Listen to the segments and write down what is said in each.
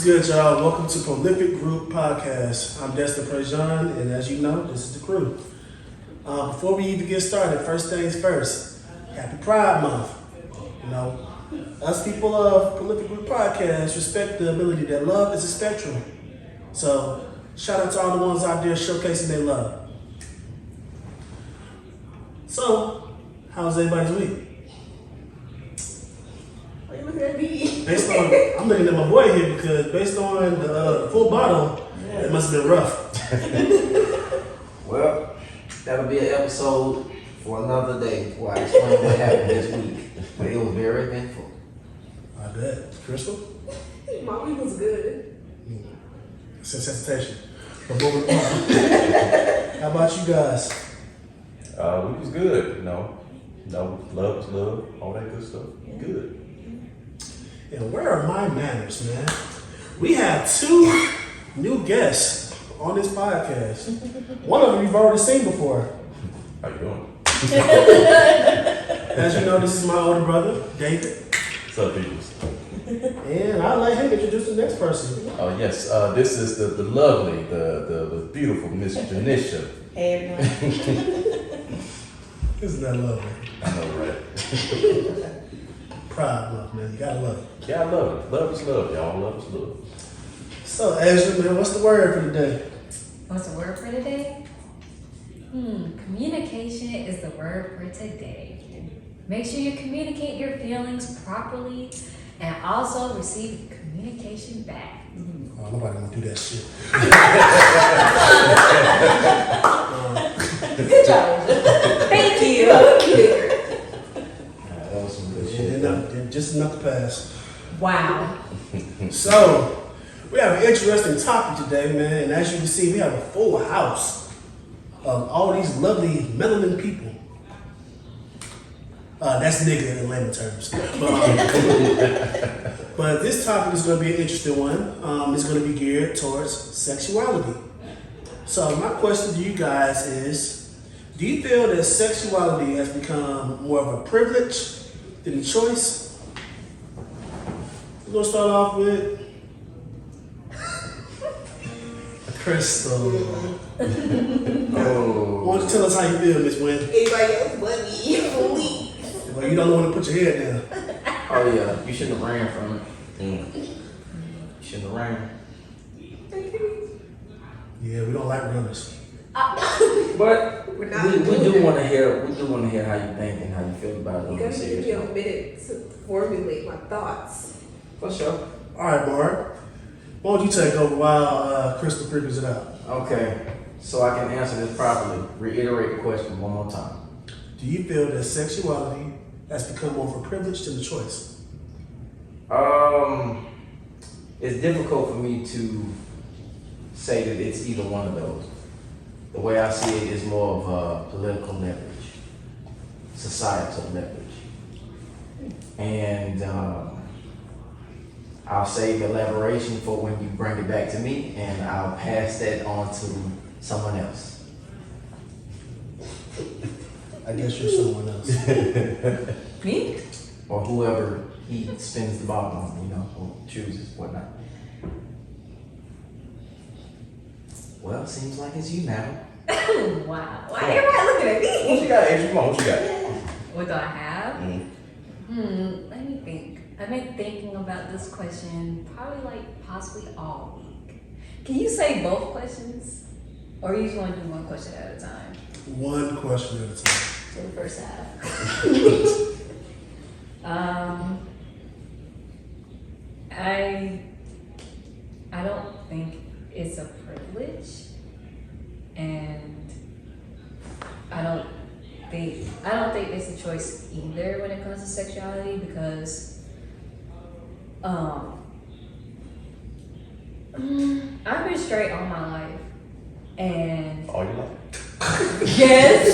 good, y'all? Welcome to Prolific Group Podcast. I'm Destin Prejean, and as you know, this is the crew. Before we even get started, first things first, Happy Pride Month. You know, us people of Prolific Group Podcast respect the ability that love is a spectrum. So, shout out to all the ones out there showcasing their love. So, how's everybody's week? Why you looking at me? Based on, I'm looking at my boy here because based on the full bottle, it must have been rough. Well, that'll be an episode for another day where I explain what happened this week. But it was very eventful. I bet. Crystal? My week was good. It's a sensation. But moving on. How about you guys? We was good, you know. Love is love, all that good stuff. Good. And where are my manners, man? We have two new guests on this podcast. One of them you've already seen before. How you doing? As you know, this is my older brother, David. What's up, people? And I'll let him introduce the next person. Oh, yes. This is the lovely, the beautiful Miss Janisha. Hey, everyone. Isn't that lovely? I know, right? Pride love, man. You gotta love it. Yeah, I love it. Love is love, y'all. Love is love. So, Ezra, man, what's the word for today? What's the word for today? Communication is the word for today. Make sure you communicate your feelings properly and also receive communication back. Oh, nobody gonna do that shit. Good job. Thank you. That was some good shit. Just enough to pass. Wow. So, we have an interesting topic today, man. And as you can see, we have a full house of all these lovely melanin people. That's nigga in layman terms. But this topic is going to be an interesting one. It's going to be geared towards sexuality. So my question to you guys is, do you feel that sexuality has become more of a privilege than a choice? We're going to start off with Crystal. Oh. Why don't you tell us how you feel, Miss Wynn? Anybody else but me? Well, you don't know when to put your head down. Oh, yeah. You shouldn't have ran from it. You shouldn't have ran. Yeah, we don't like runners. But We're not we doing do that. want to hear how you think and how you feel about it. You gotta give me a minute to formulate my thoughts. For sure. All right, Mark. Why don't you take over while Crystal figures it out? Okay. So I can answer this properly. Reiterate the question one more time. Do you feel that sexuality has become more of a privilege than a choice? It's difficult for me to say that it's either one of those. The way I see it is more of a political leverage, societal leverage. And I'll save elaboration for when you bring it back to me, and I'll pass that on to someone else. I guess you're someone else. Me? Or whoever he spins the ball on, you know, or chooses, whatnot. Well, it seems like it's you now. Wow. Why everybody looking at What me? you got, Adrian? Come on, what you got? What do I have? Mm. Let me think. I've been thinking about this question probably like possibly all week. Can you say both questions? Or you just want to do one question at a time? One question at a time. So the first half. I don't think it's a privilege, and I don't think it's a choice either when it comes to sexuality, because I've been straight all my life, and All you like? yes.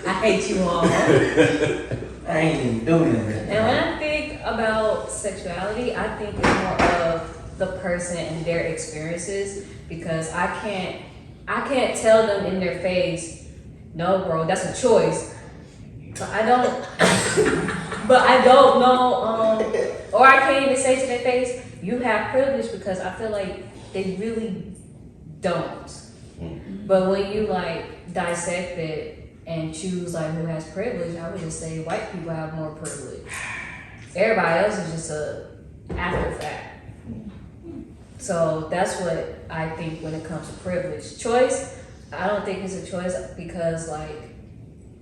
I hate you all. I ain't even doing it. And when I think about sexuality, I think it's more of the person and their experiences, because I can't tell them in their face, no, bro, that's a choice. But I don't know, or I can't even say to their face, you have privilege, because I feel like they really don't. But when you like dissect it and choose like who has privilege, I would just say white people have more privilege. Everybody else is just a after fact. So that's what I think when it comes to privilege. Choice, I don't think it's a choice, because like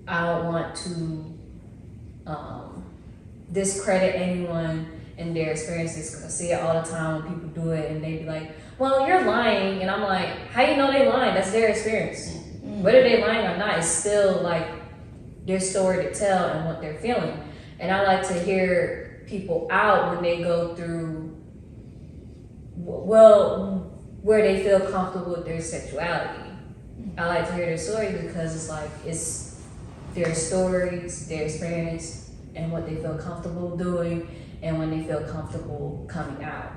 I don't want to discredit anyone in their experiences, because I see it all the time when people do it and they be like, well, you're lying, and I'm like, how you know they lying? That's their experience. Whether they lying or not, it's still like their story to tell and what they're feeling. And I like to hear people out when they go through, well, where they feel comfortable with their sexuality. I like to hear their story, because it's like, it's their stories, their experience, and what they feel comfortable doing, and when they feel comfortable coming out.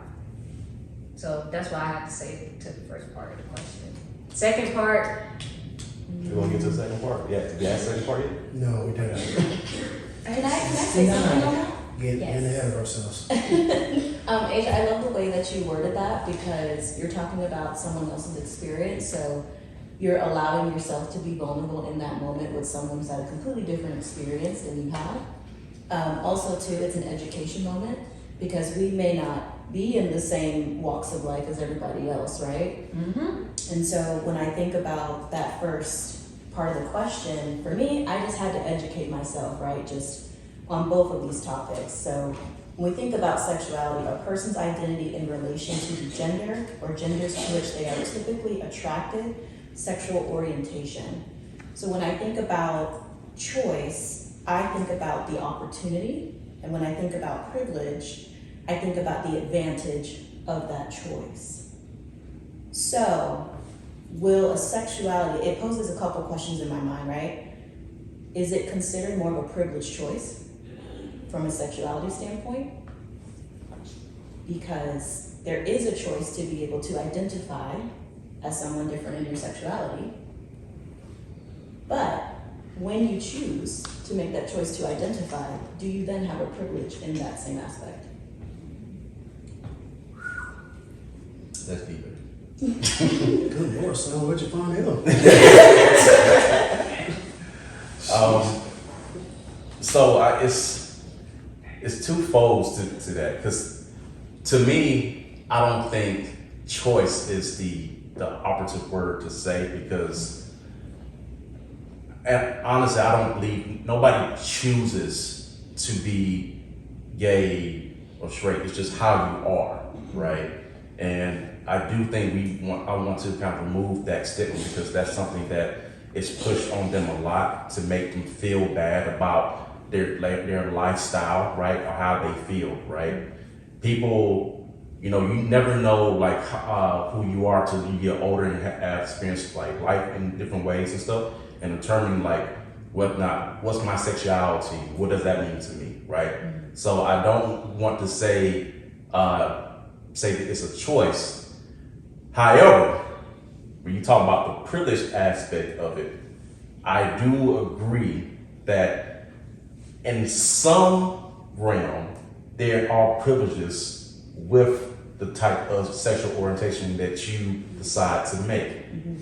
So that's what I have to say to the first part of the question. Second part. You want to get to the second part? Yeah, did you ask the second part yet? No, we didn't. Can I say something on that? Getting Yes. ahead of ourselves. Asia, I love the way that you worded that, because you're talking about someone else's experience. So you're allowing yourself to be vulnerable in that moment with someone who's had a completely different experience than you have. Also, too, it's an education moment, because we may not be in the same walks of life as everybody else, right? Mm-hmm. And so when I think about that first part of the question, for me, I just had to educate myself, right? Just on both of these topics. So when we think about sexuality, a person's identity in relation to the gender or genders to which they are typically attracted, sexual orientation. So when I think about choice, I think about the opportunity. And when I think about privilege, I think about the advantage of that choice. So, will a sexuality, it poses a couple questions in my mind, right? Is it considered more of a privileged choice from a sexuality standpoint? Because there is a choice to be able to identify as someone different in your sexuality. But when you choose to make that choice to identify, do you then have a privilege in that same aspect? That's deeper. Good Lord, son, where'd you find him? It's two folds to that, because to me, I don't think choice is the operative word to say, because and honestly, I don't believe nobody chooses to be gay or straight. It's just how you are, right? And I do think I want to kind of remove that stigma, because that's something that is pushed on them a lot to make them feel bad about their lifestyle, right, or how they feel, right? People, you never know like who you are till you get older and have experienced like life in different ways and stuff, and determine like what's my sexuality, what does that mean to me, right? Mm-hmm. So I don't want to say that it's a choice. However, when you talk about the privilege aspect of it, I do agree that in some realm, there are privileges with the type of sexual orientation that you decide to make. Mm-hmm.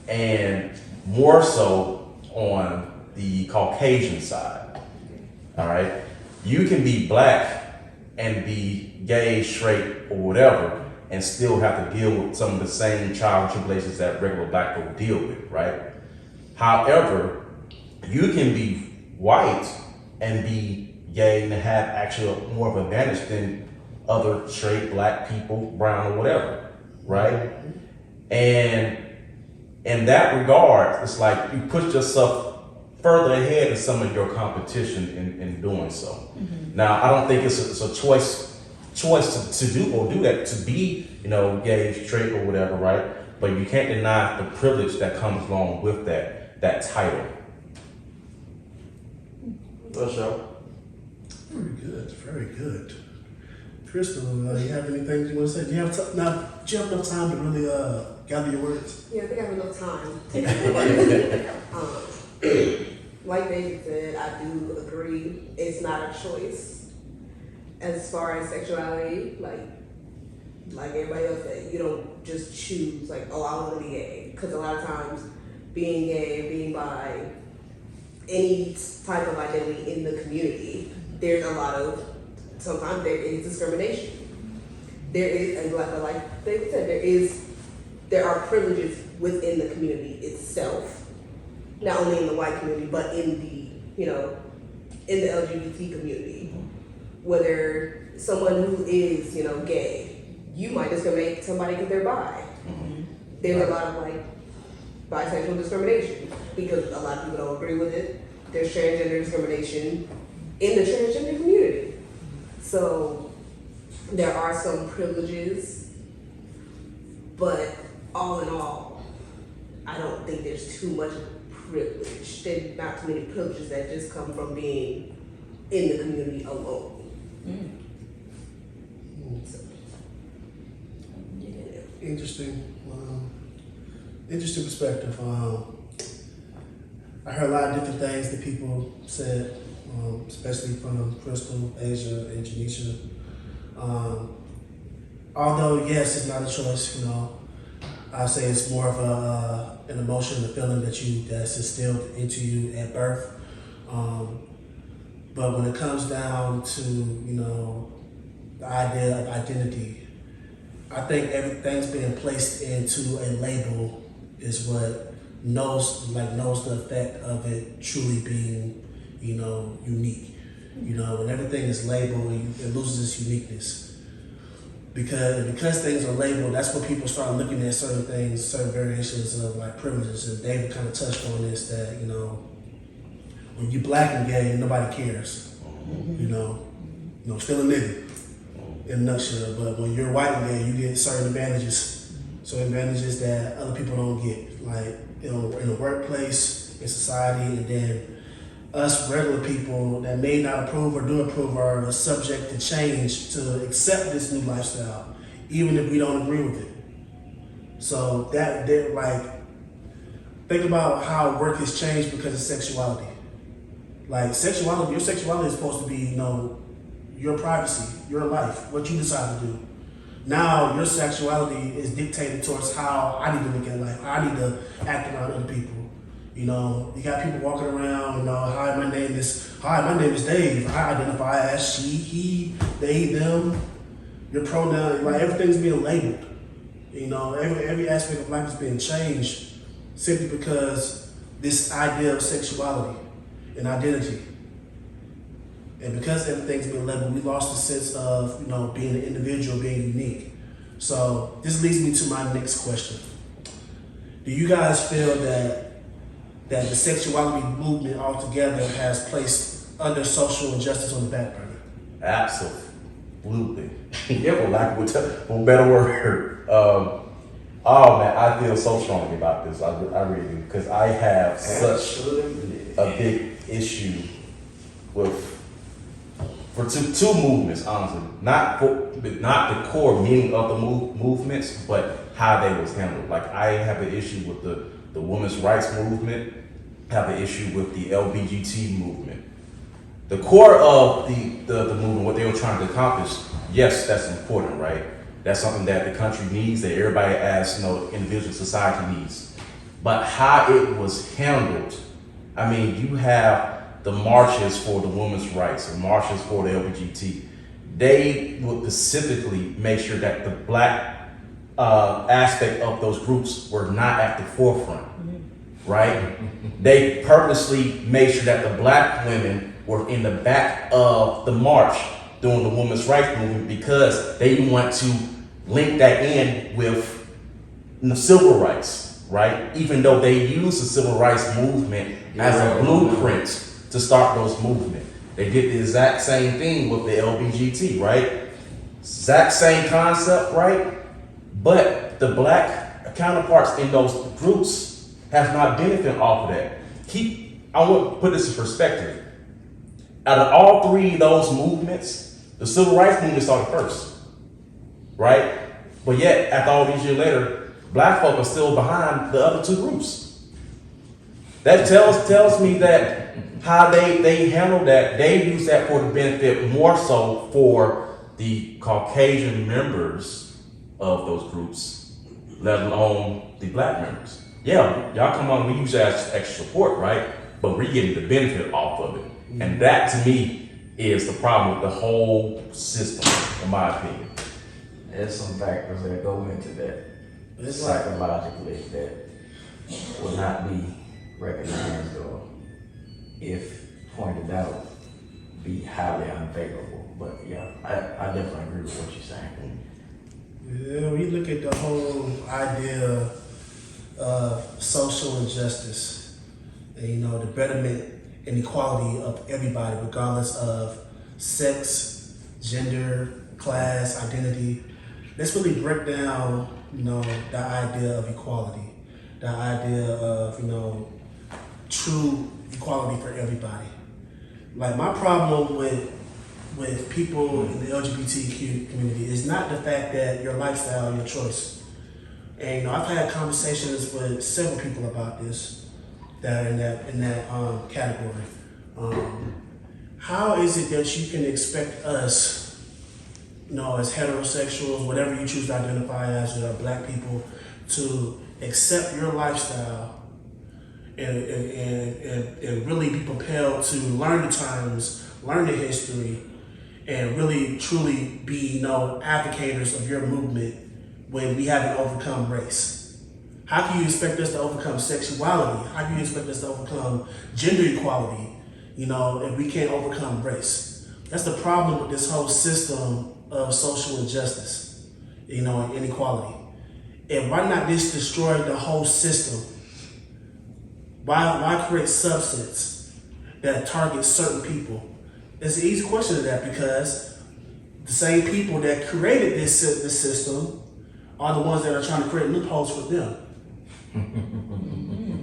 And more so on the Caucasian side, all right? You can be black and be gay, straight, or whatever, and still have to deal with some of the same trials and tribulations that regular black people deal with, right? However, you can be white and be gay and have actually more of an advantage than other straight black people, brown or whatever, right? And in that regard, it's like you put yourself further ahead of some of your competition in doing so. Mm-hmm. Now, I don't think it's a choice to do that, to be, gay, straight or whatever, right? But you can't deny the privilege that comes along with that title. Wassup. Very good, very good. Crystal, you have anything you want to say? Do you have enough time to really gather your words? Yeah, I think I have enough time to like David said, I do agree it's not a choice. as far as sexuality, like everybody else said, you don't just choose like, oh, I want to be gay. Because a lot of times, being gay, being bi, any type of identity in the community, there's a lot of, sometimes there is discrimination. There is, and like they said, there are privileges within the community itself, not only in the white community, but in the, in the LGBT community. Whether someone who is, gay, you might discriminate somebody because they're bi. There's a lot of bisexual discrimination because a lot of people don't agree with it. There's transgender discrimination in the transgender community. So there are some privileges, but all in all, I don't think there's too much privilege. There's not too many privileges that just come from being in the community alone. So, Interesting perspective. I heard a lot of different things that people said, especially from Crystal, Asia, and Janisha. Although yes, it's not a choice. I say it's more of an emotion, a feeling that's instilled into you at birth. But when it comes down to the idea of identity, I think everything's being placed into a label is what knows the effect of it truly being, unique. When everything is labeled, it loses its uniqueness. Because things are labeled, that's when people start looking at certain things, certain variations of privileges. And David kind of touched on this that, when you're black and gay, nobody cares. Still a nigga in a nutshell. But when you're white and gay, you get certain advantages that other people don't get, like in the workplace, in society, and then us regular people that may not approve or do approve are subject to change to accept this new lifestyle, even if we don't agree with it. So think about how work has changed because of sexuality. Your sexuality is supposed to be, your privacy, your life, what you decide to do. Now your sexuality is dictated towards how I need to look at life, how I need to act around other people. You got people walking around, hi, my name is Dave. I identify as she, he, they, them. Your pronoun, everything's being labeled. Every aspect of life is being changed simply because this idea of sexuality and identity. And because everything's been labeled, we lost the sense of, being an individual, being unique. So this leads me to my next question. Do you guys feel that the sexuality movement altogether has placed other social injustice on the back burner? Absolutely. Yeah, for lack of a better word. Oh man, I feel so strongly about this. I really do, because I have such a big issue for two movements, honestly. Not the core meaning of the movements, but how they was handled. I have an issue with the women's rights movement. I have an issue with the LGBT movement. The core of the movement, what they were trying to accomplish, yes, that's important, right? That's something that the country needs, that everybody as individual society needs. But how it was handled, you have the marches for the women's rights, the marches for the LGBT. They would specifically make sure that the black aspect of those groups were not at the forefront, right? They purposely made sure that the black women were in the back of the march during the women's rights movement because they want to link that in with the civil rights, right? Even though they use the civil rights movement as a blueprint to start those movements. They did the exact same thing with the LGBT, right? Exact same concept, right? But the black counterparts in those groups have not benefited off of that. I want to put this in perspective. Out of all three of those movements, the civil rights movement started first, right? But yet, after all these years later, black folk are still behind the other two groups. That tells me that how they handle that, they use that for the benefit more so for the Caucasian members of those groups, let alone the black members. Yeah, y'all come on, we use that as extra support, right? But we're getting the benefit off of it. And that to me is the problem with the whole system, in my opinion. There's some factors that go into that It's like, psychologically that will not be recognized or, if pointed out, be highly unfavorable. But yeah, I definitely agree with what you're saying. yeah, we look at the whole idea of social injustice and, you know, the betterment and equality of everybody, regardless of sex, gender, class, identity. Let's really break down, you know, the idea of equality, the idea of, you know, true equality for everybody. Like, my problem with people in the LGBTQ community is not the fact that your lifestyle, your choice. And, you know, I've had conversations with several people about this that are in that category. How is it that you can expect us, you know, as heterosexuals, whatever you choose to identify as, black people, to accept your lifestyle and really be compelled to learn the terms, learn the history, and really truly be, you know, advocators of your movement when we haven't overcome race? How can you expect us to overcome sexuality? How can you expect us to overcome gender equality, you know, if we can't overcome race? That's the problem with this whole system of social injustice, you know, and inequality. And why not just destroy the whole system? Why create substance that targets certain people? It's an easy question to that, because the same people that created this system are the ones that are trying to create loopholes for them.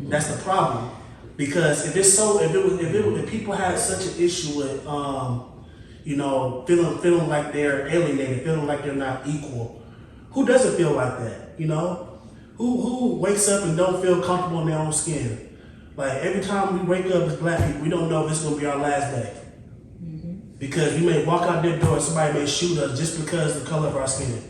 That's the problem. Because if people had such an issue with, you know, feeling like they're alienated, feeling like they're not equal, who doesn't feel like that? You know, who wakes up and don't feel comfortable in their own skin? Like, every time we wake up as black people, we don't know if it's gonna be our last day. Because we may walk out that door and somebody may shoot us just because of the color of our skin.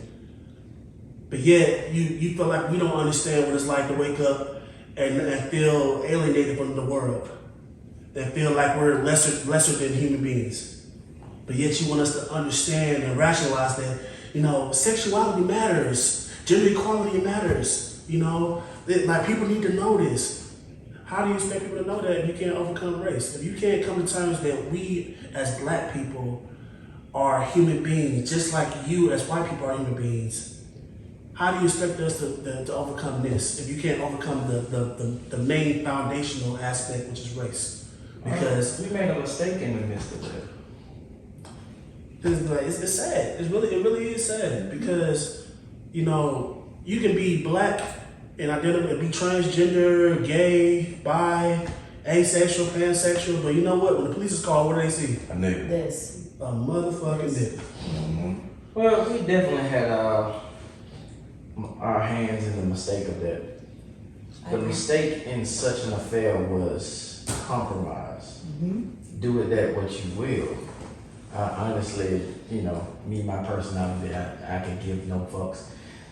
But yet, you feel like we don't understand what it's like to wake up and feel alienated from the world. And feel like we're lesser than human beings. But yet you want us to understand and rationalize that, you know, sexuality matters. Gender equality matters. You know, like, people need to know this. How do you expect people to know that if you can't overcome race? If you can't come to terms that we as black people are human beings, just like you as white people are human beings, how do you expect us to overcome this if you can't overcome the main foundational aspect, which is race? Because we made a mistake in the midst of that. it's sad. It really is sad, because, you know, you can be black and identify, be transgender, gay, bi, asexual, pansexual, but you know what? When the police is called, what do they see? A nigga. This. A motherfucking nigga. Well, we definitely had our hands in the mistake of that. The mistake in such an affair was compromise. Do it that what you will. Honestly, you know, me, my personality, I can give no fucks.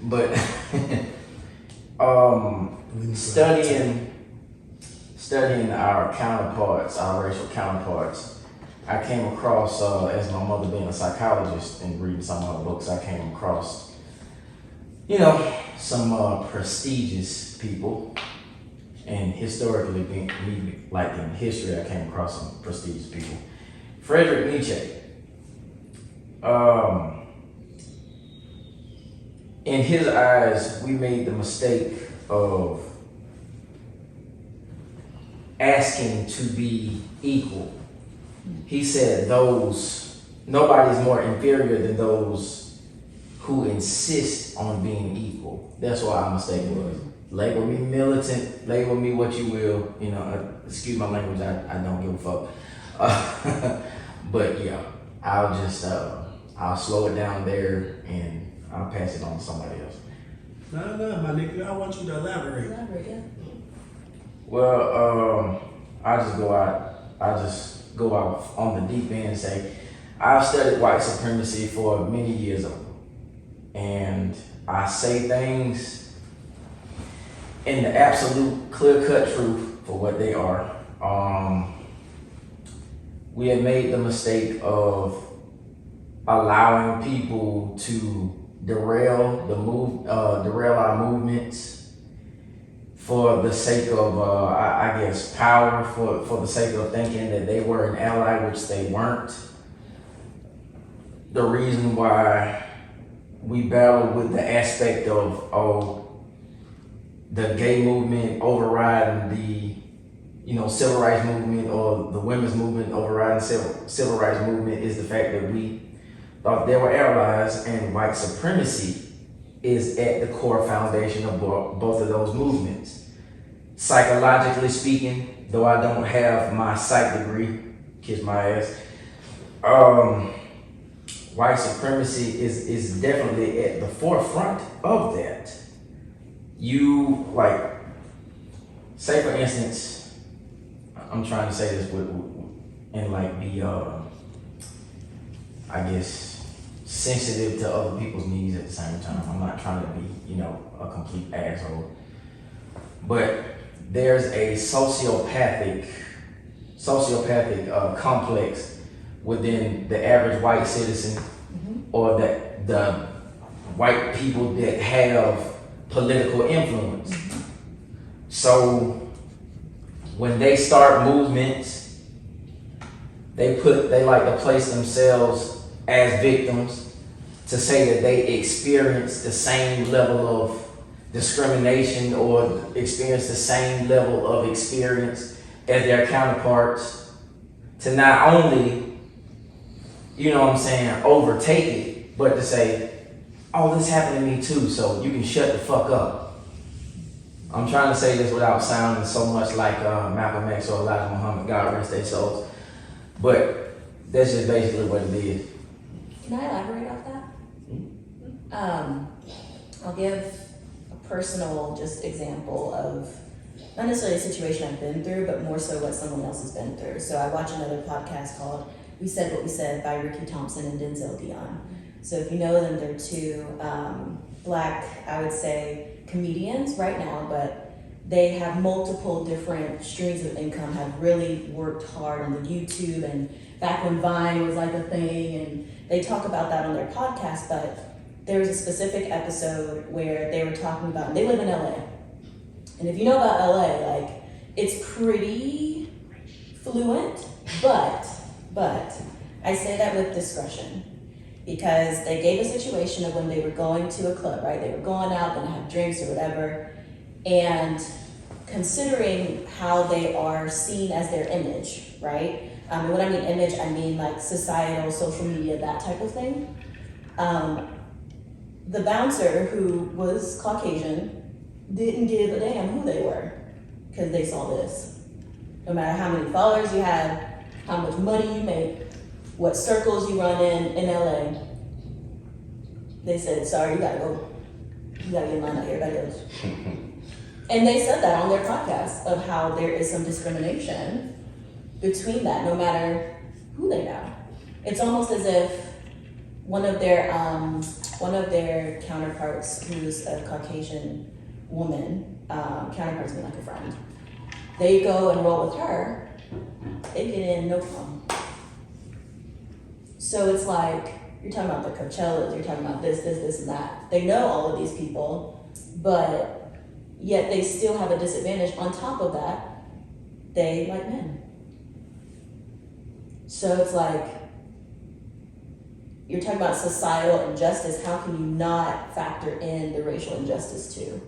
But studying our counterparts, our racial counterparts, I came across, as my mother being a psychologist and reading some of her books, I came across, you know, some prestigious people. And historically, like in history, I came across some prestigious people. Friedrich Nietzsche. In his eyes, we made the mistake of asking to be equal. He said nobody's more inferior than those who insist on being equal. That's what our mistake was. Label me militant, label me what you will, you know, excuse my language, I don't give a fuck. But yeah, I'll slow it down there and I'll pass it on to somebody else. No, my nigga, I want you to elaborate. Elaborate, yeah. Well, I just go out I just go out on the deep end and say, I've studied white supremacy for many years, and I say things in the absolute clear-cut truth for what they are. We have made the mistake of allowing people to derail our movements for the sake of, I guess, power, for the sake of thinking that they were an ally, which they weren't. The reason why we battle with the aspect of the gay movement overriding the civil rights movement, or the women's movement overriding civil rights movement, is the fact that we thought they were allies, and white supremacy is at the core foundation of both of those movements. Psychologically speaking, though I don't have my psych degree, kiss my ass, white supremacy is definitely at the forefront of that. You, like, say for instance, I'm trying to say this and like be, I guess, sensitive to other people's needs at the same time. I'm not trying to be, a complete asshole. But there's a sociopathic complex within the average white citizen, or the white people that have political influence. So when they start movements, they like to place themselves as victims, to say that they experience the same level of discrimination or experience the same level of experience as their counterparts, to not only, overtake it, but to say, oh, this happened to me too, so you can shut the fuck up. I'm trying to say this without sounding so much like Malcolm X or Elijah Muhammad, God rest their souls, but that's just basically what it is. Can I elaborate off that? I'll give a personal just example of not necessarily a situation I've been through, but more so what someone else has been through. So I watch another podcast called We Said What We Said by Ricky Thompson and Denzel Dion. So if you know them, they're two Black, I would say, comedians right now, but they have multiple different streams of income, have really worked hard on the YouTube, and back when Vine was like a thing, and they talk about that on their podcast. But there was a specific episode where they were talking about, they live in LA, and if you know about LA, like, it's pretty fluent, but I say that with discretion, because they gave a situation of when they were going to a club, right? They were going out, gonna have drinks or whatever, and considering how they are seen as their image, right? And when I mean image, I mean like societal, social media, that type of thing. The bouncer, who was Caucasian, didn't give a damn who they were, because they saw this. No matter how many followers you have, how much money you make, what circles you run in LA, they said, sorry, you gotta go. You gotta get in line out here, everybody goes. And they said that on their podcast, of how there is some discrimination between that, no matter who they know. It's almost as if one of their counterparts, who's a Caucasian woman, counterparts being like a friend, they go and roll with her, they get in no problem. So it's like, you're talking about the Coachellas, you're talking about this, and that. They know all of these people, but yet they still have a disadvantage. On top of that, they like men. So it's like, you're talking about societal injustice, how can you not factor in the racial injustice too,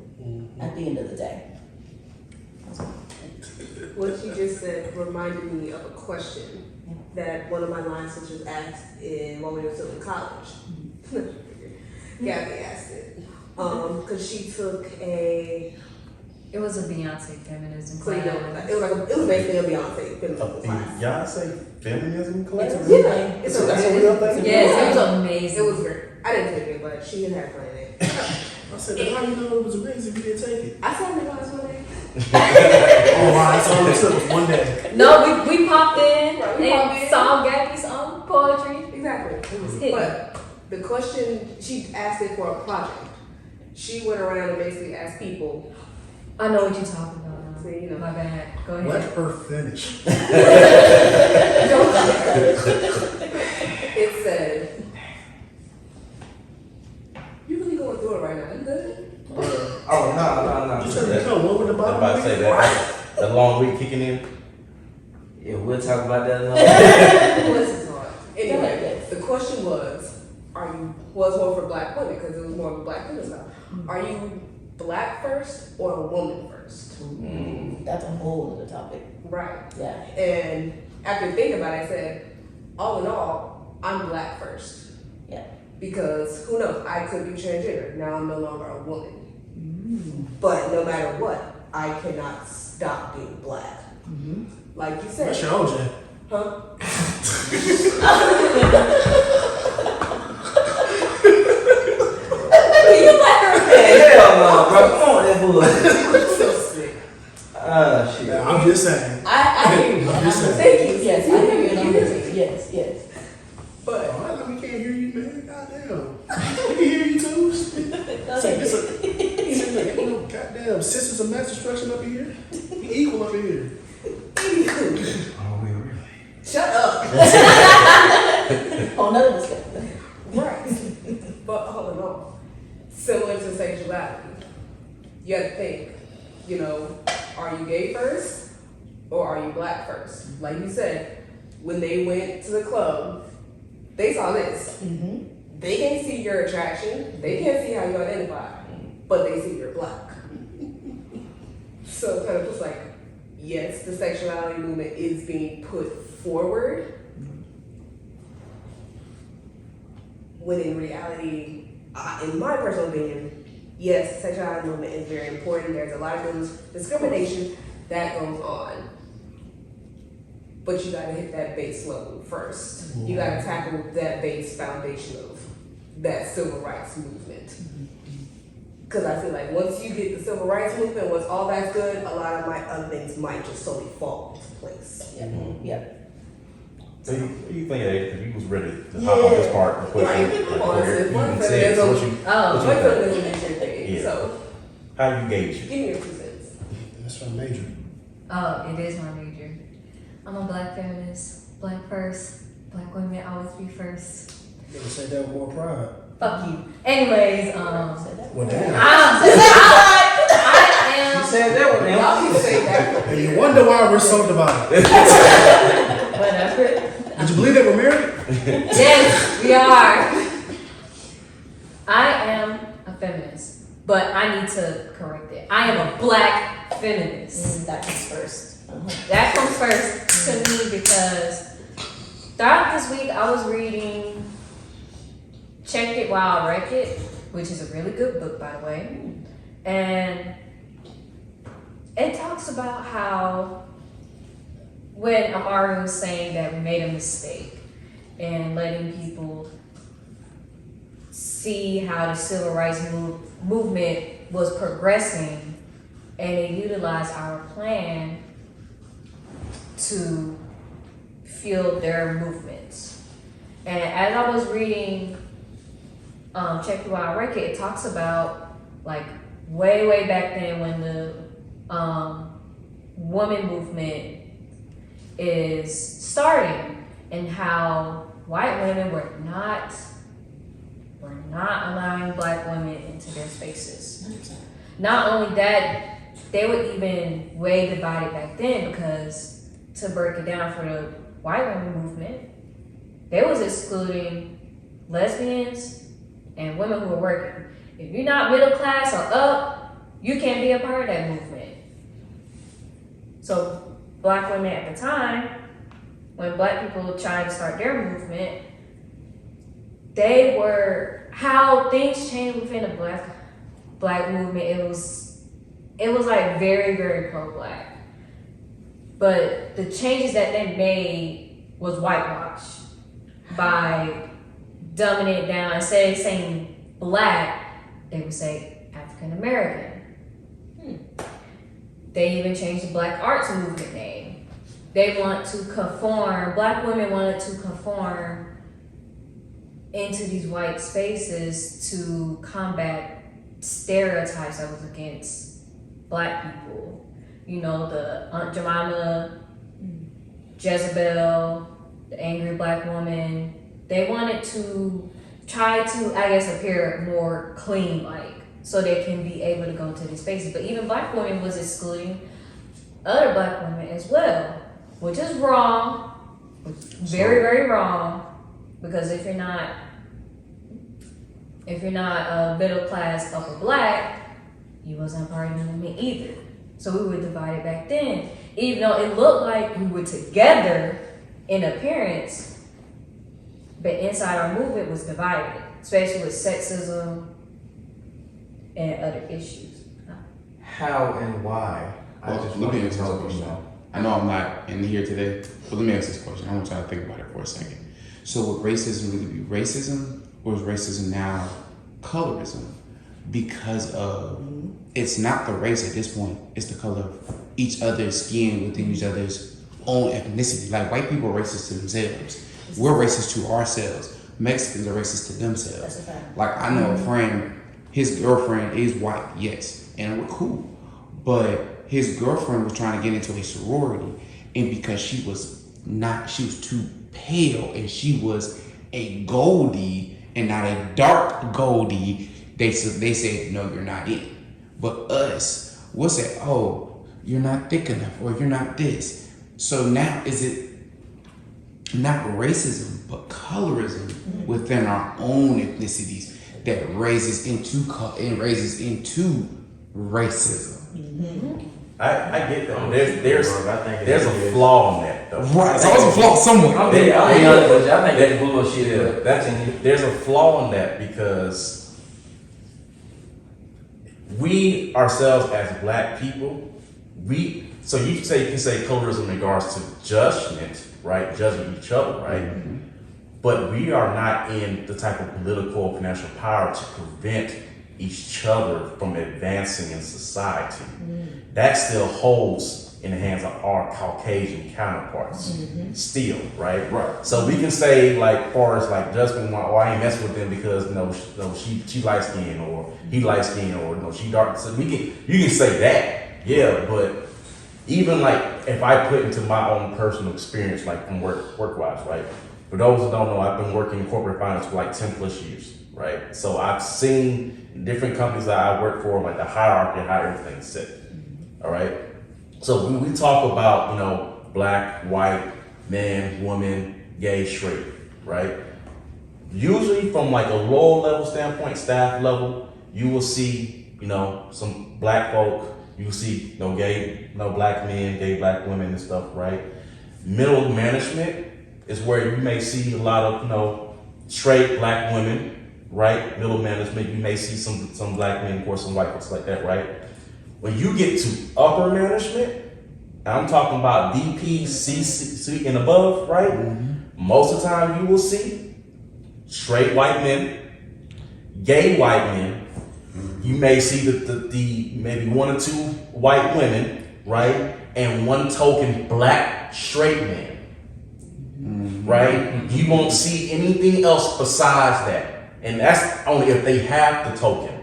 at the end of the day? What you just said reminded me of a question that one of my line sisters asked while we were still in college. Gabby asked it. Because she took It was a Beyonce feminism class. It was basically a Beyonce feminism class. Y'all say feminism class? Yeah, So that's a real thing? Yes, it was amazing. It was great. I didn't take it, but she had fun in it. I said, how you know it was a reason if you didn't take it? I said it last one day. Oh wow, that's all it took was one day. No, we popped in Right, we and popped in. saw Gabby's poetry. Exactly. It was hidden. But the question, she asked it for a project. She went around and basically asked people, I know what you're talking about. Now. See, you know. My bad. Go ahead. Let her finish. it said, you really going through it right now, you good? Oh, no. You trying to become one with the I'm bottom? about to say that the long week kicking in. Yeah, we'll talk about that another Bless his heart. Anyway, the question was more for black women, because it was more of a black women's stuff. Are you black first or a woman first? That's a whole other topic. Right. Yeah. And after thinking about it, I said, all in all, I'm black first. Yeah. Because who knows, I could be transgender. Now I'm no longer a woman. But no matter what, I cannot stop being black. Like you said. That's your OJ. Huh? Hell no, bro. Come on, that bullshit. So sick. Shit. I'm just saying. I hear you. I'm just saying. Thank you. Yes, I hear you. And I'm listening. Yes. But Alright, we can't hear you, man. Goddamn. We can hear you too. Goddamn, sisters of mass destruction up here. We equal up here. Oh, we really? shut up. Whole nother discussion. Right. But all in all, similar to sexuality, you have to think, are you gay first or are you black first? Like you said, when they went to the club, they saw this. Mm-hmm. They can't see your attraction. They can't see how you identify, but they see you're black. So it kind of just like, yes, the sexuality movement is being put forward, when in reality, in my personal opinion, yes, the sexuality movement is very important. There's a lot of discrimination that goes on. But you gotta hit that base level first. You gotta tackle that base foundation of that civil rights movement. Because I feel like once you get the civil rights movement, once all that's good, a lot of my other things might just slowly fall into place. Yep. So you think, because you was ready to hop on this part of the question. Right. Like, On where to- you on even to said, so what you What think? feminism is your thing? Yeah. So How you gauge it? give me your 2 cents. That's from Major. Oh, it is my major. I'm a black feminist. Black first. Black women always be first. You gotta say that with more pride. Fuck you. Anyways, Well, damn. I You am. said that one, Y'all man. can say that. And you wonder why we're so divided. Whatever. Did you believe that we're married? Yes, we are. I am a feminist, but I need to correct it. I am a black feminist. That comes first. That comes first to me because throughout this week I was reading Checked It While I Wrecked It, which is a really good book, by the way. And it talks about how when Amari was saying that we made a mistake and letting people see how the civil rights movement was progressing, and they utilized our plan to fuel their movements. And as I was reading Check It While I Wreck It, it talks about like way back then when the woman movement is starting, and how white women were not allowing black women into their spaces. 100%. Not only that, they were even way divided back then, because to break it down for the white women movement, they was excluding lesbians and women who were working. If you're not middle class or up, you can't be a part of that movement. So black women at the time, when black people tried to start their movement, they were, how things changed within the black movement, it was like very pro-black. But the changes that they made was whitewashed by dumbing it down. Instead of saying black, they would say African American. They even changed the Black Arts Movement name. They want to conform, Black women wanted to conform into these white spaces to combat stereotypes that was against Black people. You know, the Aunt Jemima, Jezebel, the angry Black woman. They wanted to try to, I guess, appear more clean, like, so they can be able to go into these spaces. But even Black women was excluding other Black women as well, which is wrong, very, very wrong. Because if you're not a middle class upper Black, you wasn't a part of the movement either. So we were divided back then, even though it looked like we were together in appearance, but inside our movement was divided, especially with sexism and other issues. How and why? Well, let me ask this question. I know I'm not in here today, but let me ask this question. I want y'all to think about it for a second. So would racism really be racism, or is racism now colorism? Because of, it's not the race at this point, it's the color of each other's skin within each other's own ethnicity. Like, white people are racist to themselves. We're racist to ourselves. Mexicans are racist to themselves. That's a fact. Like, I know a friend, his girlfriend is white, yes, and we're cool. But his girlfriend was trying to get into a sorority, and because she was too pale, and she was a Goldie and not a dark Goldie, they said, no, you're not it. But us, we'll say, oh, you're not thick enough, or you're not this. So now, is it not racism, but colorism within our own ethnicities that raises into racism? I get that. There's a flaw in that, though. Right, it's always a flaw somewhere. I'll be honest with you, I think that's bullshit. There's a flaw in that because we ourselves as Black people, so you can say colorism in regards to judgment, right? Judging each other, right? Mm-hmm. But we are not in the type of political or financial power to prevent each other from advancing in society. Mm. That still holds in the hands of our Caucasian counterparts, still, right? Right. So we can say, like, far as like judgment, oh, I ain't messing with them because she light skin, or he light skin, or no, she dark. So you can say that, yeah. But even like if I put into my own personal experience, like from work wise, right? For those who don't know, I've been working in corporate finance for like 10 plus years, right? So I've seen different companies that I work for, like the hierarchy, how everything's set. All right. So when we talk about, Black, white, man, woman, gay, straight, right? Usually from like a lower level standpoint, staff level, you will see, some Black folk, you will see gay, Black men, gay Black women and stuff, right? Middle management is where you may see a lot of, straight Black women, right? Middle management, you may see some Black men, of course, some white folks like that, right? When you get to upper management, I'm talking about VP, C and above, right? Mm-hmm. Most of the time you will see straight white men, gay white men. Mm-hmm. You may see the maybe one or two white women, right? And one token Black straight man, right? Mm-hmm. You won't see anything else besides that. And that's only if they have the token.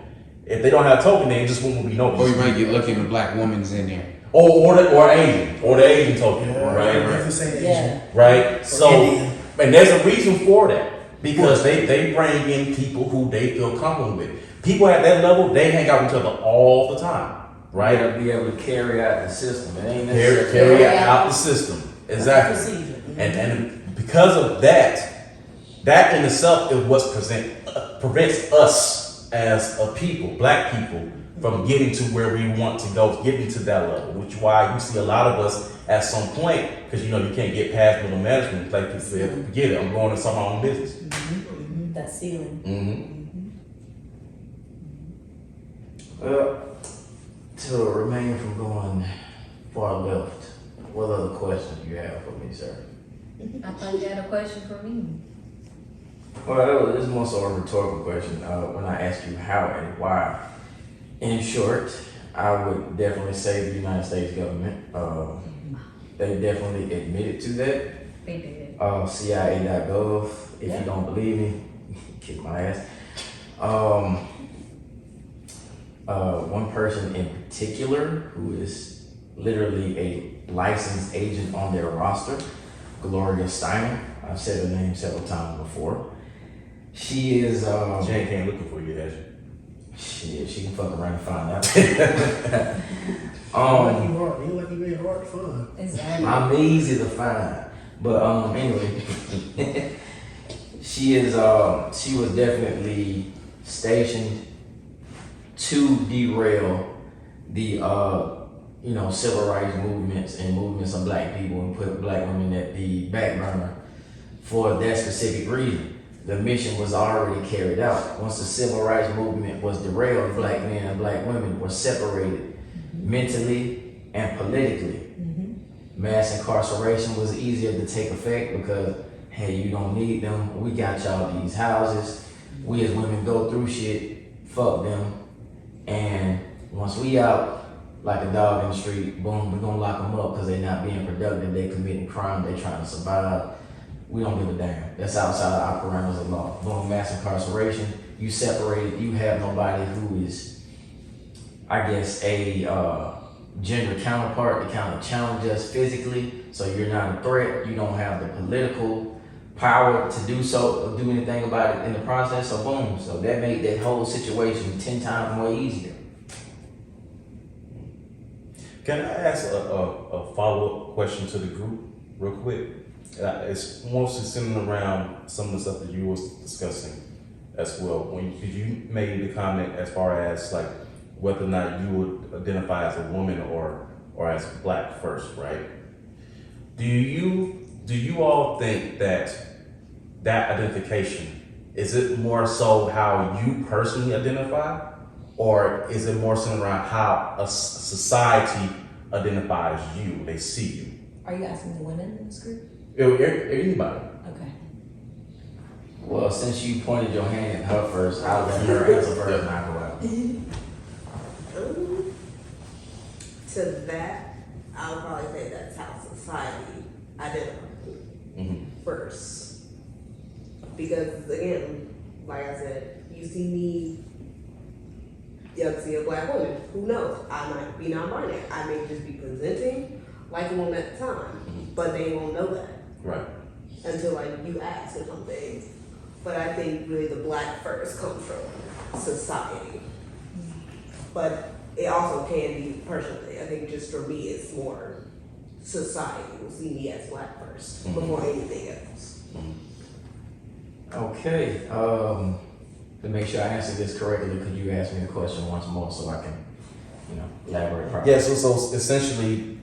If they don't have a token, then it just won't be noticed. Or you might get lucky if a Black woman's in there. Or Asian, or the Asian token, right? Yeah. Right? So, and there's a reason for that. Because they bring in people who they feel comfortable with. People at that level, they hang out with each other all the time, right? You gotta be able to carry out the system. It ain't Carry out the system. Exactly. And because of that in itself is what prevents us as a people, Black people, from getting to where we want to go, getting to that level, which is why you see a lot of us at some point, because you can't get past middle management, like you said, forget it, I'm going to my own business. Mm-hmm. That ceiling. Well, to remain from going far left, what other questions do you have for me, sir? I thought you had a question for me. Well, this is more so a rhetorical question. When I ask you how and why, in short, I would definitely say the United States government. They definitely admitted to that. They did. CIA.gov. If you don't believe me, kick my ass. One person in particular who is literally a licensed agent on their roster, Gloria Steinem. I've said her name several times before. She is. She ain't came looking for you, has she? She can fuck around and find out. You like you made hard to find. Exactly. I'm easy to find. But anyway, she was definitely stationed to derail the civil rights movements and movements of black people and put black women at the back burner for that specific reason. The mission was already carried out. Once the civil rights movement was derailed, black men and black women were separated mentally and politically. Mass incarceration was easier to take effect because, hey, you don't need them. We got y'all these houses. We as women go through shit, fuck them. And once we out like a dog in the street, boom, we're gonna lock them up because they're not being productive. They committing crime. They trying to survive. We don't give a damn. That's outside of our parameters of law. Boom, mass incarceration. You separated. You have nobody who is, I guess, a gender counterpart to kind of challenge us physically. So you're not a threat. You don't have the political power to do anything about it in the process. So boom. So that made that whole situation 10 times more easier. Can I ask a follow-up question to the group real quick? It's mostly centered around some of the stuff that you was discussing as well. Because you made the comment as far as like whether or not you would identify as a woman or as black first, right? Do you all think that identification, is it more so how you personally identify, or is it more centered around how a society identifies you, they see you? Are you asking the women in this group? Anybody. Okay. Well, since you pointed your hand at her first, I'll let her answer first and I'll go out. To that, I would probably say that's how society identifies first. Because again, like I said, you see me, you see a black woman. Who knows? I might be non-binary. I may just be presenting like a woman at the time, but they won't know that. Right. Until like you ask or something. But I think really the black first comes from society. But it also can be personally. I think just for me it's more society will see me as black first before anything else. Okay. To make sure I answer this correctly, could you ask me the question once more so I can, elaborate properly? Yeah, so essentially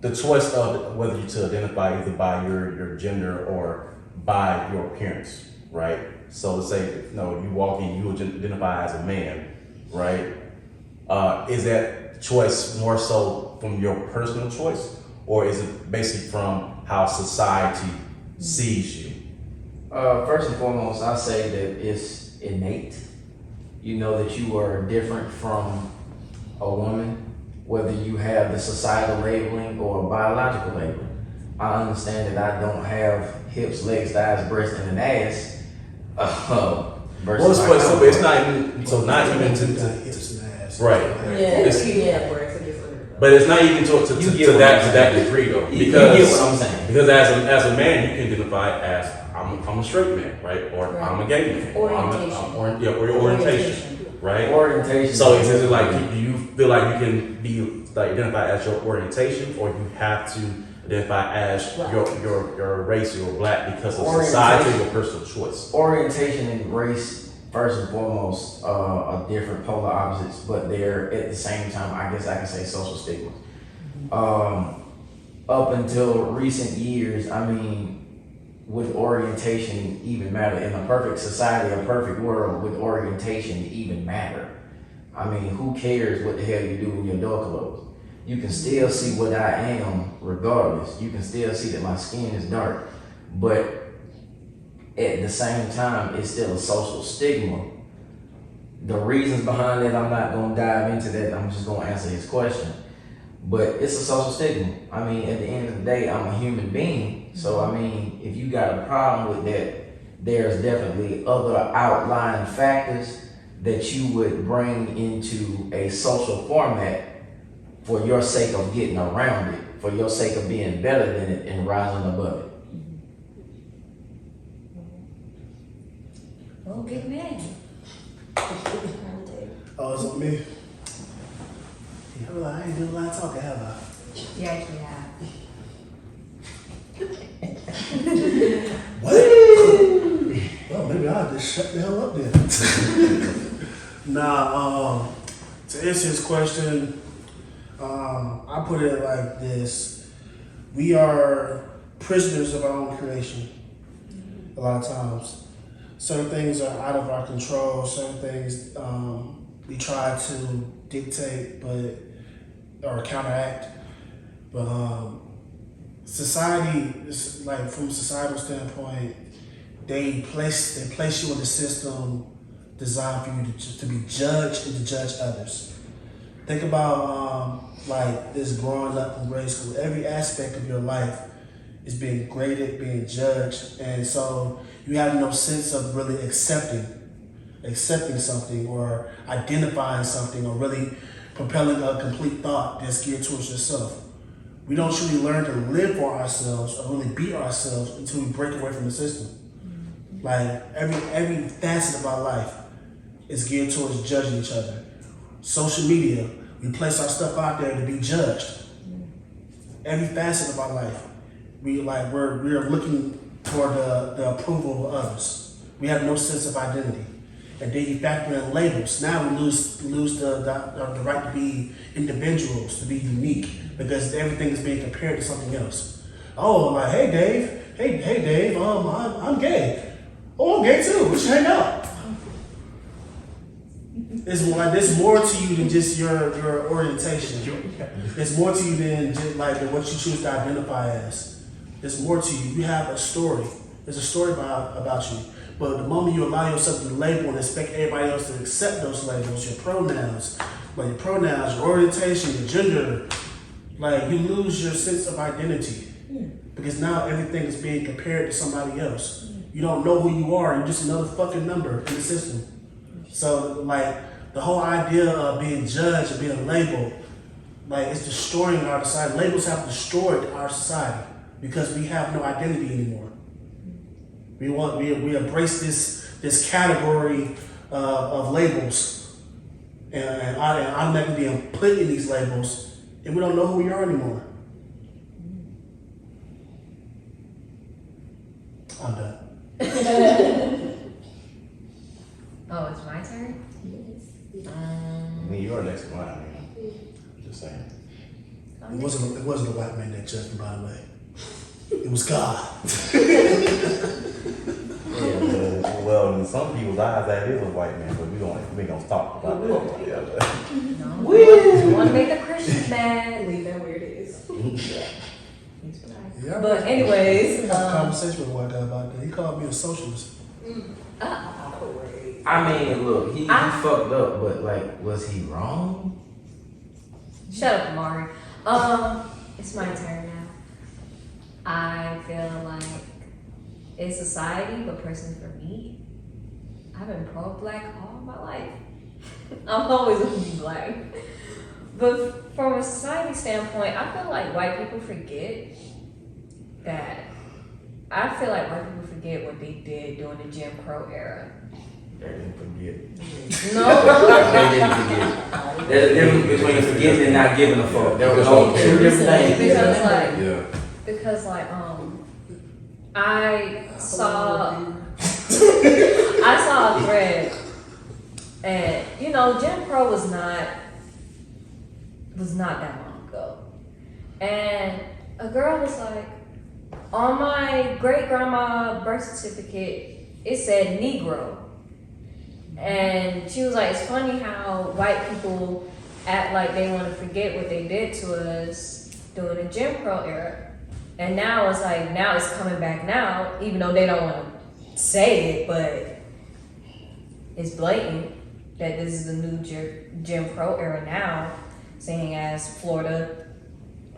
the choice of whether you to identify either by your gender or by your appearance, right? So let's say, you walk in, you identify as a man, right? Is that choice more so from your personal choice, or is it basically from how society sees you? First and foremost, I say that it's innate. You know that you are different from a woman, whether you have the societal labeling or biological labeling. I understand that I don't have hips, legs, thighs, breasts, and an ass. It's not even to hips and ass. right. Yeah. But it's not even to that degree though, because you get what I'm saying. Because as a man, you can identify as I'm a straight man, right, or Right. I'm a gay man, Orientation. or your orientation, right? Orientation. So is it like, do you feel like you can be like identify as your orientation, or you have to identify as your race, your black, because of society or your personal choice? Orientation and race, first and foremost, are different polar opposites, but they're at the same time, I guess I can say, social stigmas. Up until recent years, would orientation even matter? In a perfect society, a perfect world, would orientation even matter? Who cares what the hell you do when your door closed? You can still see what I am regardless. You can still see that my skin is dark, but at the same time, it's still a social stigma the reasons behind it, I'm not gonna dive into that. I'm just gonna answer his question. But it's a social stigma. I mean, at the end of the day, I'm a human being. So I mean, if you got a problem with that, there's definitely other outlying factors that you would bring into a social format for your sake of getting around it, for your sake of being better than it and rising above it. Oh, big man. Oh, it's on me. Yeah, I ain't doing a lot of talking, have I? You actually have. What? Well, maybe I'll just shut the hell up then. Nah, to answer his question, I put it like this. We are prisoners of our own creation a lot of times. Certain things are out of our control, certain things we try to dictate or counteract. But society, is like from a societal standpoint, they place you in a system designed for you to be judged and to judge others. Think about like this growing up in grade school. Every aspect of your life is being graded, being judged, and so you have no sense of really accepting something or identifying something or really propelling a complete thought that's geared towards yourself. We don't truly learn to live for ourselves or really be ourselves until we break away from the system. Like every facet of our life is geared towards judging each other. Social media, we place our stuff out there to be judged. Every facet of our life, we're looking for the approval of others. We have no sense of identity. And then you factor in labels. Now we lose the right to be individuals, to be unique, because everything is being compared to something else. Oh, like, hey Dave, I'm gay. Oh, I'm gay too. We should hang out. There's more to you than just your orientation. There's more to you than just like what you choose to identify as. There's more to you. You have a story. There's a story about you. But the moment you allow yourself to label and expect everybody else to accept those labels, your pronouns, your orientation, your gender, like you lose your sense of identity. Because now everything is being compared to somebody else. You don't know who you are. You're just another fucking number in the system. So like the whole idea of being judged and being labeled, like it's destroying our society. Labels have destroyed our society because we have no identity anymore. We embrace this category of labels and automatically being put in these labels, and we don't know who we are anymore. I'm done. Oh, it's my turn? I mean, you're next in line, man. Just saying. It wasn't a white man that judged me, by the way. It was God. Yeah, well, in some people's eyes, that is a white man, but we don't talk about that. No. You want to make the Christians mad. Leave that where it is. Yeah, But anyways, I had a conversation with one guy about that. He called me a socialist. Great. I mean, look, he fucked up, but like, was he wrong? shut up, Amari. It's my turn now. I feel like in society, but personally for me, I've been pro-black all my life. I'm always gonna be black. But from a society standpoint, I feel like white people forget what they did during the Jim Crow era. They didn't forget. No. They didn't forget. There's a difference between forgetting and not giving a fuck. There was two different things. Because I saw a thread, and Jim Crow was not that long ago, and a girl was like, on my great grandma birth certificate it said Negro, and she was like, it's funny how white people act like they want to forget what they did to us during the Jim Crow era. And now it's coming back now, even though they don't want to say it, but it's blatant. that this is the new Jim Crow era now, seeing as Florida,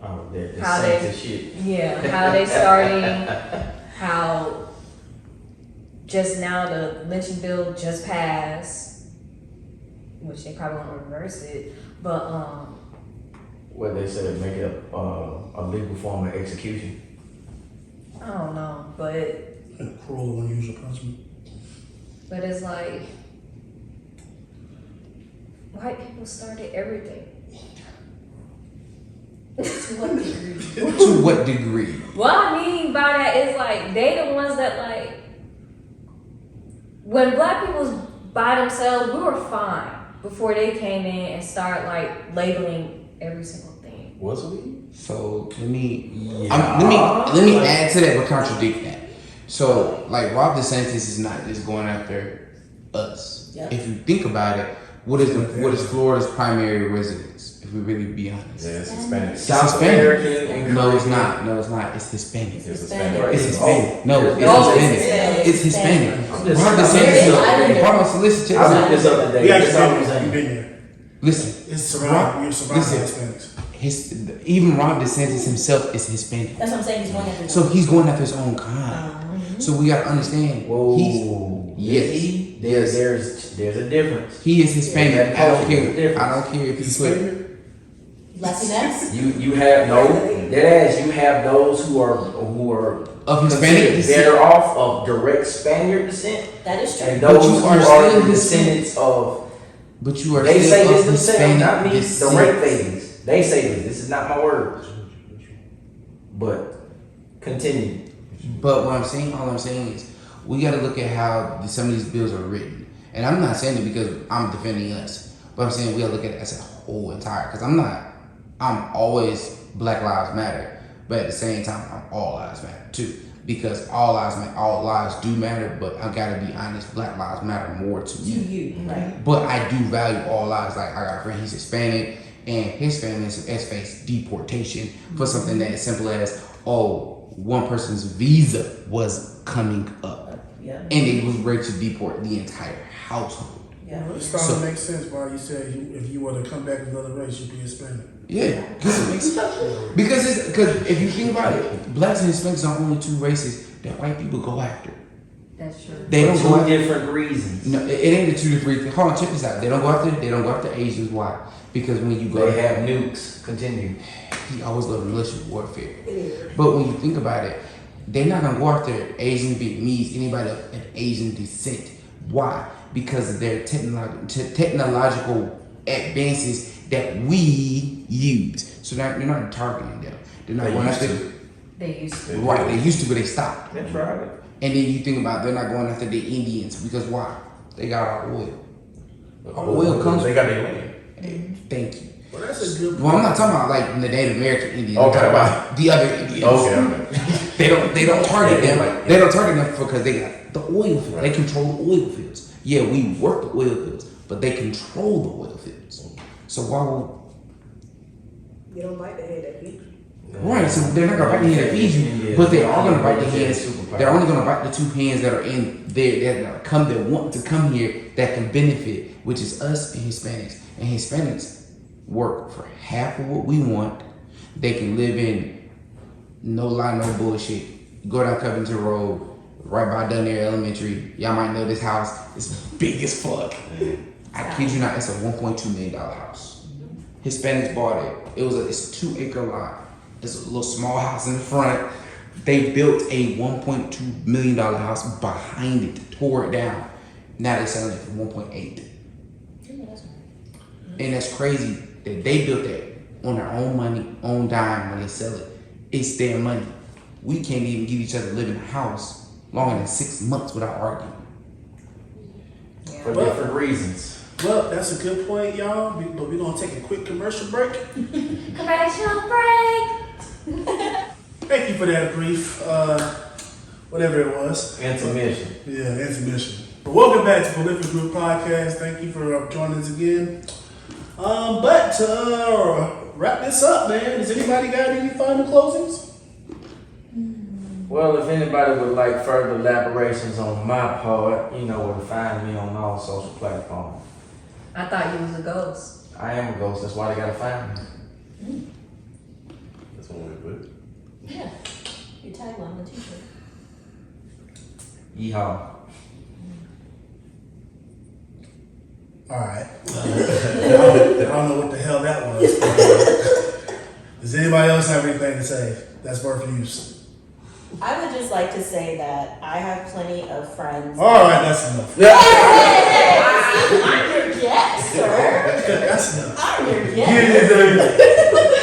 Oh, the How saints they- and shit. yeah, how they starting, how just now the lynching bill just passed, which they probably want to reverse it, but What they said, make it a legal form of execution. I don't know, but And cruel or unusual punishment. it's like white people started everything. To what degree? To what degree? What I mean by that is like they the ones that like when black people was by themselves, we were fine before they came in and started like labeling every single thing. Was we? So let me Yeah. let me add to that but contradict that. So like Rob DeSantis is not just going after us. Yeah. If you think about it, what is Florida's primary residence? If we really be honest. Yeah, it's Hispanic. South Hispanic. American and No, it's Caribbean. not. No, it's not. It's Hispanic. It's It's Hispanic. Right. Hispanic. No, it's No, it's Hispanic. Hispanic. It's Hispanic. I'm just- Rob I'm DeSantis. just- Hold on, so listen, check I this looked out. this up today. We That's all I'm actually saying. you've been there. Listen, It's surrounded. You're surrounded by listen. Hispanics. Even Rob DeSantis himself is Hispanic. That's what I'm saying. He's going after. So he's going after his own kind. So we gotta understand. Whoa. Yes. There's a difference. He is Hispanic. Yeah, I don't difference. care. I don't care if he's put. Hispanic. Latinx. You have no deadass. You have those who are Of Hispanic considered descent. better off of direct Spaniard descent, That is true. and But those you who are are still the Hispanic. descendants of. But you are They say still this of themselves, Hispanic not me. The descent. rape babies. They say this. This is not my word. But continue. But what I'm saying, all I'm saying is, we got to look at how some of these bills are written. And I'm not saying it because I'm defending us, but I'm saying we got to look at it as a whole entire. Because I'm always Black Lives Matter, but at the same time, I'm all lives matter too. Because all lives do matter, but I got to be honest, Black Lives matter more to To me. you, right? But I do value all lives. Like I got a friend, he's Hispanic, and his family has faced deportation for something that as simple as, one person's visa was coming up, Yeah. and they was ready to deport the entire household. Yeah. It's starting So- to make sense why you said if you were to come back another race, you'd be Hispanic. Yeah, because if you think about it, blacks and Hispanics are only two races that white people go after. That's true. They don't go For after. two different reasons. No, it ain't the two different reasons. Hold on, check this out. They don't go after Asians. Why? Because when you go, They have nukes. Continue. he always go to militia warfare. But when you think about it, they're not gonna go after Asian, Vietnamese, anybody of Asian descent. Why? Because of their technological advances that we use. So they're not targeting them. They're not They going used after. to. They used to. Right, they used to, but they stopped. That's right. And then you think about they're not going after the Indians because why? They got our oil. Our oil comes. They got their land. Thank you. Well, that's a good. Well, I'm not talking about like the Native American Indians. Okay, I'm talking about the other Indians. Okay. They don't target Yeah, them. like- They don't target them because they got the oil field. They control the oil fields. Yeah, we work the oil fields, but they control the oil fields. So why would You don't bite the head that feeds you. right? So they're not gonna bite the hand that feeds you, but they are gonna bite the hands. They're only gonna bite the two hands that are in there that want to come here that can benefit, which is us and Hispanics. And Hispanics work for half of what we want. They can live in no lie, no bullshit. Go down Covington Road, right by Dunner Elementary. Y'all might know this house. It's big as fuck. I kid you not, it's a $1.2 million house. Hispanics bought it. It's a 2-acre lot. It's a little small house in the front. They built a $1.2 million house behind it, tore it down. Now they're selling it for 1.8. And that's crazy that they built that on their own money, own dime when they sell it. It's their money. We can't even give each other live in a house longer than 6 months without arguing. For different reasons. Well, that's a good point, y'all. But we're gonna take a quick commercial break. Commercial break. Thank you for that brief, whatever it was. Intermission. Yeah, intermission. But welcome back to Prolific Group Podcast. Thank you for joining us again. But to wrap this up, man, has anybody got any final closings? Well, if anybody would like further elaborations on my part, you know where to find me on all social platforms. I thought you was a ghost. I am a ghost. That's why they gotta find me. That's one way to put it. Yeah. Your tagline on the t-shirt. Yeehaw. All right. I don't know what the hell that was. Does anybody else have anything to say that's worth use? I would just like to say that I have plenty of friends. All right, that's enough. Hey, I'm your guest, sir. That's enough. I'm your Get guest. it, dude.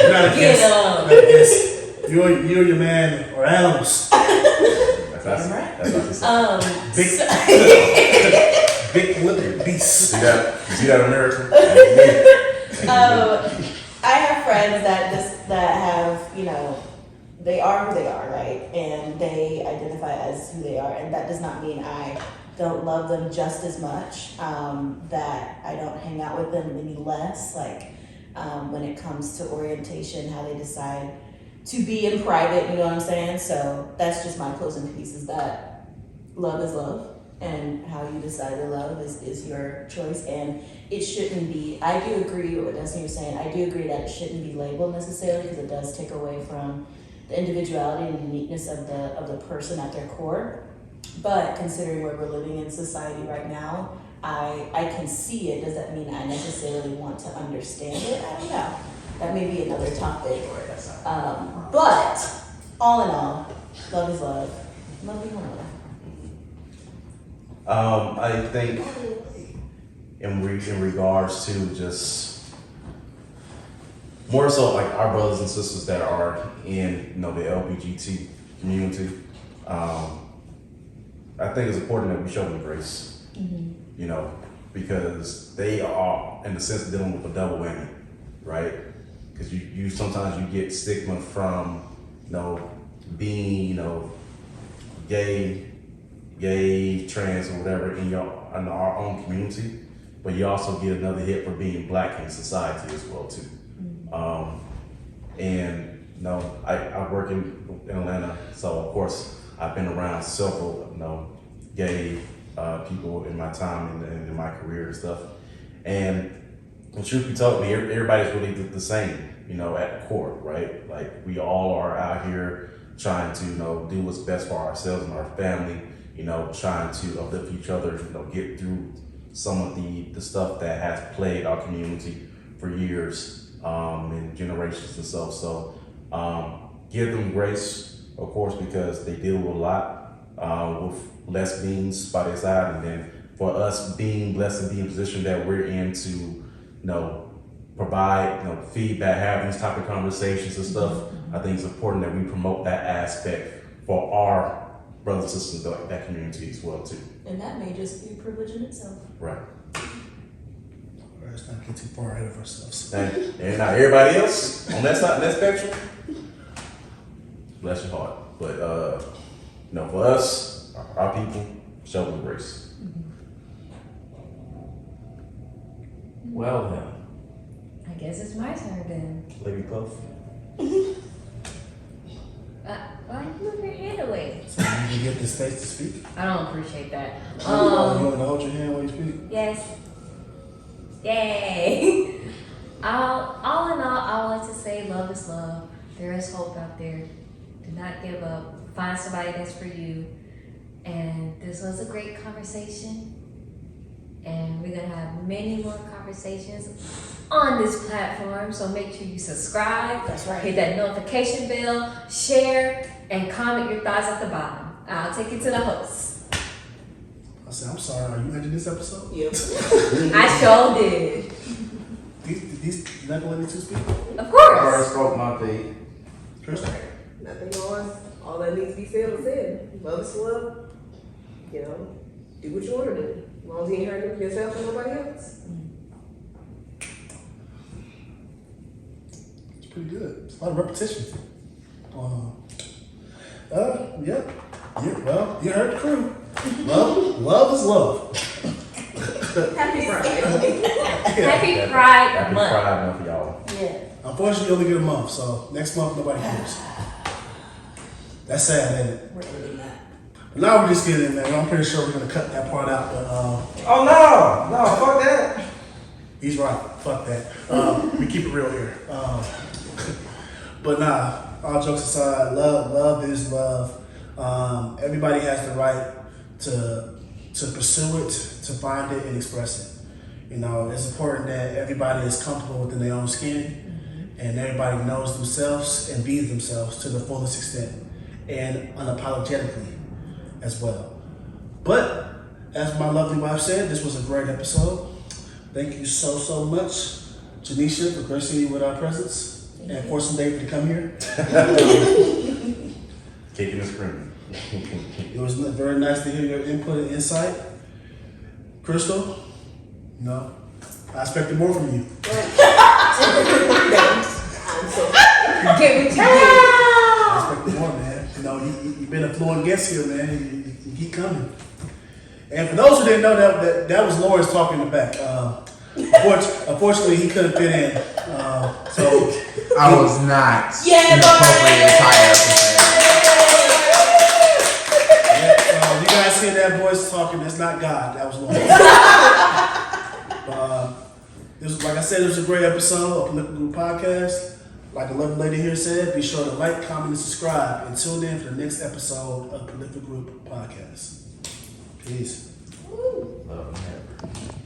You're not a Get guest. up. You're not a guest. You and your man are animals. That's right. That's what she said. Big, So- big lipped beasts. See that America? I have friends that have, they are who they are, right? And they identify as who they are, and that does not mean I don't love them just as much, that I don't hang out with them any less, when it comes to orientation, how they decide to be in private, you know what I'm saying? So that's just my closing piece, is that love is love, and how you decide to love is your choice, and it shouldn't be, I do agree with what Destiny was saying, I do agree that it shouldn't be labeled necessarily, because it does take away from the individuality and uniqueness of the person at their core. But considering where we're living in society right now, I can see it. Does that mean I necessarily want to understand it? I don't know. That may be another topic. But all in all, love is love. Love is love. I think in regards to just more so like our brothers and sisters that are in the LGBT community, I think it's important that we show them grace. Because they are in a sense dealing with a double whammy, right? Because you sometimes you get stigma from being gay, trans, or whatever in our own community, but you also get another hit for being black in society as well too. I work in Atlanta, so of course I've been around several gay people in my time and in my career and stuff. And the truth be told, everybody's really the same, at the core, right? Like we all are out here trying to do what's best for ourselves and our family. Trying to uplift each other, get through some of the stuff that has plagued our community for years and generations and stuff. So give them grace, of course, because they deal with a lot with less beings by their side. And then for us being blessed and being in a position that we're in to, provide, feedback, have these type of conversations and stuff, I think it's important that we promote that aspect for our brothers and sisters in that community as well too. And that may just be a privilege in itself. Right. Let's not get too far ahead of ourselves. And now everybody else on that side, that spectrum, bless your heart. But for us, our people, show them grace. Well then, I guess it's my turn then. Lady Puff. Why you move your hand away? So you can get the space to speak. I don't appreciate that. You want to hold your hand when you speak? Yes. Yay. all in all, I would like to say love is love. There is hope out there. Do not give up. Find somebody that's for you. And this was a great conversation. And we're going to have many more conversations on this platform. So make sure you subscribe. That's right. Hit that notification bell, share, and comment your thoughts at the bottom. I'll take it to the host. I said, I'm sorry, are you ending this episode? Yep. I sure did. These you're not gonna let me two speak? Of I already course. spoke my piece. Kristen? Nothing more. All that needs to be said was said. Love is love. Do what you want to do. As long as you ain't hurting yourself and nobody else. It's pretty good. It's a lot of repetition. Yeah. Well, you heard the crew. Love is love. Happy Friday. Happy Pride Happy Month. Pride Month, y'all. Yeah. Unfortunately, you only get a month, so next month nobody cares. That's sad, ain't it? We're ending that. But now we're just getting in there. I'm pretty sure we're gonna cut that part out. But Oh no, fuck that. He's right. Fuck that. We keep it real here. But nah, all jokes aside, love is love. Everybody has the right to pursue it, to find it, and express it. You know, it's important that everybody is comfortable within their own skin, and everybody knows themselves and be themselves to the fullest extent, and unapologetically as well. But as my lovely wife said, this was a great episode. Thank you so much, Janisha, for gracing me with our presence and forcing David to come here. Kicking and screaming. It was very nice to hear your input and insight. Crystal, no, I expected more from you. I'm so Get what you did. I expected more, man. You know, you've been a fluent guest here, man. You keep coming. And for those who didn't know, that was Lawrence talking in the back. Unfortunately, he couldn't fit in. So I was not Yeah, in the appropriate attire. you guys hear that voice talking? That's not God. That was Lawrence. This was, like I said, it was a great episode of Political Group Podcast. Like the lovely lady here said, be sure to like, comment, and subscribe. And tune in for the next episode of Political Group Podcast. Peace. Love and